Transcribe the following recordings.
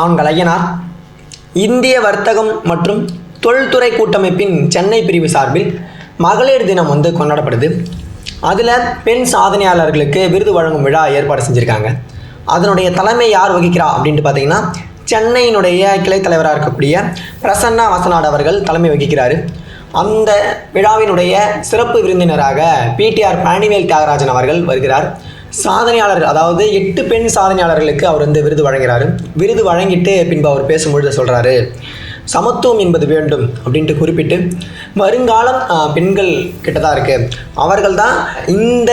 நான் கலைஞனார். இந்திய வர்த்தகம் மற்றும் தொழில்துறை கூட்டமைப்பின் சென்னை பிரிவு சார்பில் மகளிர் தினம் கொண்டாடப்படுது. அதில் பெண் சாதனையாளர்களுக்கு விருது வழங்கும் விழா ஏற்பாடு செஞ்சுருக்காங்க. அதனுடைய தலைமை யார் வகிக்கிறா அப்படின்ட்டு பார்த்தீங்கன்னா, சென்னையினுடைய கிளை தலைவராக இருக்கக்கூடிய பிரசன்னா வசநாடு அவர்கள் தலைமை வகிக்கிறார். அந்த விழாவினுடைய சிறப்பு விருந்தினராக பிடிஆர் பழனிவேல் தியாகராஜன் அவர்கள் வருகிறார். சாதனையாளர், அதாவது 8 பெண் சாதனையாளர்களுக்கு அவர் விருது வழங்குகிறாரு. விருது வழங்கிட்டு பின்பு அவர் பேசும்பொழுது சொல்கிறாரு, சமத்துவம் என்பது வேண்டும் அப்படின்ட்டு குறிப்பிட்டு, வருங்காலம் பெண்கள் கிட்ட தான் இருக்குது, அவர்கள் தான் இந்த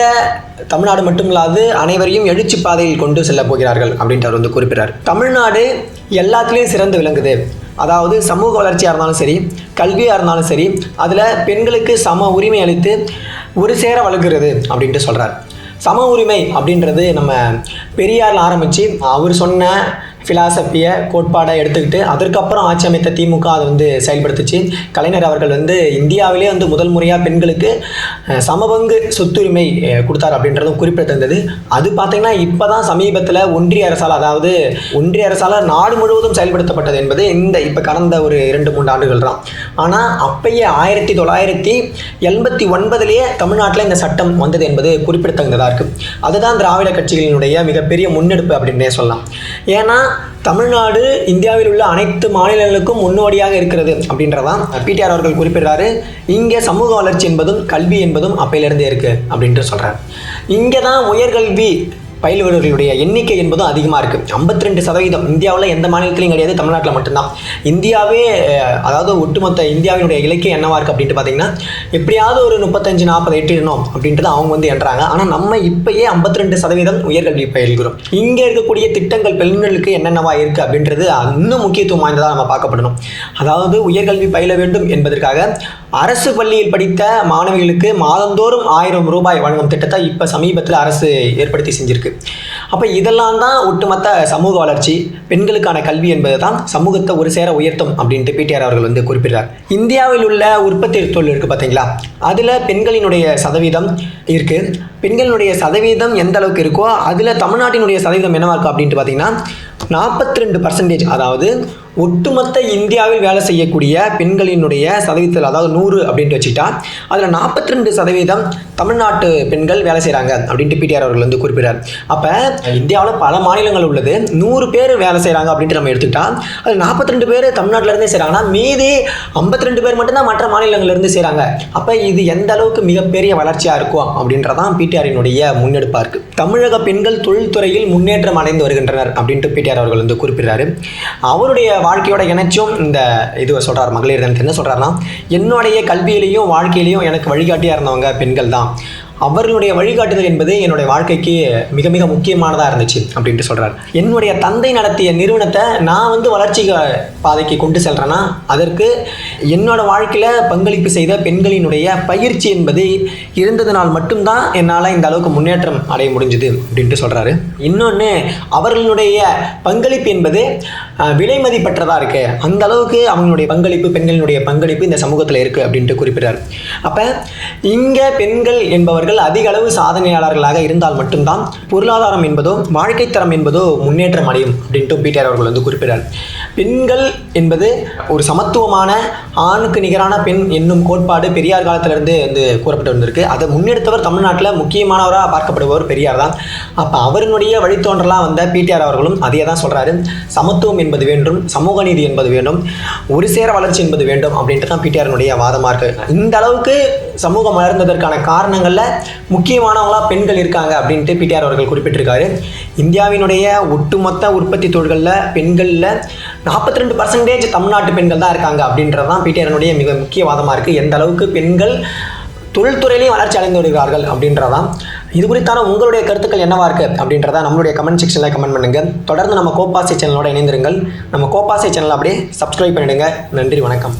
தமிழ்நாடு மட்டும் இல்லாது அனைவரையும் எழுச்சி பாதையில் கொண்டு செல்ல போகிறார்கள் அப்படின்ட்டு அவர் குறிப்பிட்டார். தமிழ்நாடு எல்லாத்துலேயும் சிறந்து விளங்குது. அதாவது சமூக வளர்ச்சியாக இருந்தாலும் சரி, கல்வியாக இருந்தாலும் சரி, அதில் பெண்களுக்கு சம உரிமை அளித்து ஒரு சேர வளர்கிறது அப்படின்ட்டு சொல்கிறார். சம உரிமை அப்படின்றது நம்ம பெரியாரில் ஆரம்பித்து அவர் சொன்ன ஃபிலாசபியை கோட்பாடை எடுத்துக்கிட்டு அதற்கப்புறம் ஆட்சி அமைத்த திமுக அதை செயல்படுத்துச்சு. கலைஞர் அவர்கள் இந்தியாவிலே முதல் முறையாக பெண்களுக்கு சமபங்கு சொத்துரிமை கொடுத்தார் அப்படின்றதும் குறிப்பிட்டிருந்தது. அது பார்த்திங்கன்னா இப்போ தான் சமீபத்தில் ஒன்றிய அரசால், அதாவது ஒன்றிய அரசால் நாடு முழுவதும் செயல்படுத்தப்பட்டது என்பது இப்போ கடந்த ஒரு 2-3 ஆண்டுகள் தான். ஆனால் அப்பயே 1989 தமிழ்நாட்டில் இந்த சட்டம் வந்தது என்பது குறிப்பிடத்தகுந்ததாக இருக்குது. அதுதான் திராவிட கட்சிகளினுடைய மிகப்பெரிய முன்னெடுப்பு அப்படின்னே சொல்லலாம். ஏன்னா தமிழ்நாடு இந்தியாவில் உள்ள அனைத்து மாநிலங்களுக்கும் முன்னோடியாக இருக்கிறது அப்படின்றதான் பிடிஆர் அவர்கள் குறிப்பிடுறாரு. இங்கே சமூக வளர்ச்சி என்பதும் கல்வி என்பதும் அப்பையிலிருந்தே இருக்குது அப்படின்ட்டு சொல்கிறார். இங்கே தான் உயர்கல்வி பயில்வர்களுடைய எண்ணிக்கை என்பதும் அதிகமாக இருக்குது. 52% இந்தியாவில் எந்த மாநிலத்திலையும் கிடையாது, தமிழ்நாட்டில் மட்டும்தான். இந்தியாவே, அதாவது ஒட்டுமொத்த இந்தியாவினுடைய இலக்கியம் என்னவாக இருக்குது அப்படின்ட்டு பார்த்தீங்கன்னா, எப்படியாவது ஒரு 35-40 எட்டிடணும் அப்படின்ட்டு அவங்க எண்ணுறாங்க. ஆனால் நம்ம இப்போயே 52% உயர்கல்வி பயில்கிறோம். இங்கே இருக்கக்கூடிய திட்டங்கள் பெண்களுக்கு என்னென்னவா இருக்குது அப்படின்றது இன்னும் முக்கியத்துவம் வாய்ந்ததாக நம்ம பார்க்கப்படணும். அதாவது உயர்கல்வி பயில வேண்டும் என்பதற்காக அரசு பள்ளியில் படித்த மாணவிகளுக்கு மாதந்தோறும் 1000 ரூபாய் வழங்கும் திட்டத்தை இப்போ சமீபத்தில் அரசு ஏற்படுத்தி செஞ்சிருக்கு. அப்போ இதெல்லாம் தான் ஒட்டுமொத்த சமூக வளர்ச்சி, பெண்களுக்கான கல்வி என்பது தான் சமூகத்தை ஒரு சேர உயர்த்தும் அப்படின்ட்டு பிடிஆர் அவர்கள் குறிப்பிடுறார். இந்தியாவில் உள்ள உற்பத்தி தொழில் இருக்குது பார்த்தீங்களா, அதில் பெண்களினுடைய சதவீதம் இருக்குது. பெண்களினுடைய சதவீதம் எந்த அளவுக்கு இருக்கோ அதில் தமிழ்நாட்டினுடைய சதவீதம் என்னவா இருக்குது அப்படின்ட்டு பார்த்தீங்கன்னா 42%. அதாவது ஒட்டுமொத்த இந்தியாவில் வேலை செய்யக்கூடிய பெண்களினுடைய சதவீதத்தில், அதாவது 100 அப்படின்ட்டு வச்சுக்கிட்டா அதில் 42% தமிழ்நாட்டு பெண்கள் வேலை செய்கிறாங்க அப்படின்ட்டு பிடிஆர் அவர்கள் குறிப்பிட்டார். அப்போ இந்தியாவில் பல மாநிலங்கள் உள்ளது, 100 பேர் வேலை செய்கிறாங்க அப்படின்ட்டு நம்ம எடுத்துக்கிட்டா அதில் 42 பேர் தமிழ்நாட்டிலேருந்தே செய்கிறாங்கன்னா மீதி 52 பேர் மட்டும்தான் மற்ற மாநிலங்கள்லேருந்து செய்கிறாங்க. அப்போ இது எந்த அளவுக்கு மிகப்பெரிய வளர்ச்சியாக இருக்கும் அப்படின்றதான் பிடிஆரினுடைய முன்னெடுப்பாக இருக்குது. தமிழக பெண்கள் தொழில்துறையில் முன்னேற்றம் அடைந்து வருகின்றனர் அப்படின்ட்டு பிடிஆர் அவர்கள் குறிப்பிடுறாரு. அவருடைய வாழ்க்கையோட இணைச்சும் இந்த இதுவை சொல்கிறார். மகளிர் தினத்தை என்ன சொல்கிறாருன்னா, என்னுடைய கல்வியிலையும் வாழ்க்கையிலையும் எனக்கு வழிகாட்டியாக இருந்தவங்க பெண்கள் தான். அவர்களுடைய வழிகாட்டுதல் என்பது என்னுடைய வாழ்க்கைக்கு மிக மிக முக்கியமானதாக இருந்துச்சு அப்படின்ட்டு சொல்கிறார். என்னுடைய தந்தை நடத்திய நிறுவனத்தை நான் வளர்ச்சி பாதைக்கு கொண்டு செல்கிறேன்னா அதற்கு என்னோட வாழ்க்கையில் பங்களிப்பு செய்த பெண்களினுடைய பயிற்சி என்பது இருந்ததுனால் மட்டும்தான் என்னால் இந்த அளவுக்கு முன்னேற்றம் அடைய முடிஞ்சுது அப்படின்ட்டு சொல்கிறாரு. இன்னொன்று, அவர்களுடைய பங்களிப்பு என்பது விலை மதிப்பற்றதாக இருக்குது. அந்த அளவுக்கு அவங்களுடைய பங்களிப்பு, பெண்களினுடைய பங்களிப்பு இந்த சமூகத்தில் இருக்குது அப்படின்ட்டு குறிப்பிட்டார். அப்போ இங்கே பெண்கள் என்பவர்கள் அதிக அளவு சாதனையாளர்களாக இருந்தால் மட்டும்தான் பொருளாதாரம் என்பதோ வாழ்க்கை தரம் என்பதோ முன்னேற்றம் அடையும் அப்படின்ட்டு பிடிஆர் அவர்கள் குறிப்பிட்டார். பெண்கள் என்பது ஒரு சமத்துவமான ஆணுக்கு நிகரான பெண் என்னும் கோட்பாடு பெரியார் காலத்திலிருந்து கூறப்பட்டு வந்திருக்கு. அதை முன்னெடுத்தவர் தமிழ்நாட்டில் முக்கியமானவராக பார்க்கப்படுபவர் பெரியார் தான். அப்போ அவருடைய வழித்தோன்றலாம் வந்த பிடிஆர் அவர்களும் அதே தான் சொல்கிறாரு. சமத்துவம் என்பது வேண்டும், சமூக நீதி என்பது வேண்டும், ஒரு சேர வளர்ச்சி என்பது வேண்டும் அப்படின்ட்டு தான் பிடிஆரினுடைய வாதமாக இருக்குது. இந்த அளவுக்கு சமூகம் வளர்ந்ததற்கான காரணங்களில் முக்கியமானவங்களா பெண்கள் இருக்காங்க அப்படின்ட்டு பிடிஆர் அவர்கள் குறிப்பிட்டிருக்காரு. இந்தியாவினுடைய ஒட்டுமொத்த உற்பத்தி தொழில்களில் பெண்களில் 42% தமிழ்நாட்டு பெண்கள் தான் இருக்காங்க அப்படின்றது தான் பிடிஆரினுடைய மிக முக்கிய வாதமாக இருக்குது. எந்த அளவுக்கு பெண்கள் தொழில்துறையிலையும் வளர்ச்சி அடைந்து வருகிறார்கள் அப்படின்றதான். இது குறித்தான உங்களுடைய கருத்துக்கள் என்னவா இருக்குது அப்படின்றத நம்மளுடைய கமெண்ட் செக்ஷனில் கமெண்ட் பண்ணுங்கள். தொடர்ந்து நம்ம கோப்பாசை சேனலோட இணைந்திருங்கள். நம்ம கோப்பாசை சேனல் அப்படியே சப்ஸ்கிரைப் பண்ணிடுங்க. நன்றி, வணக்கம்.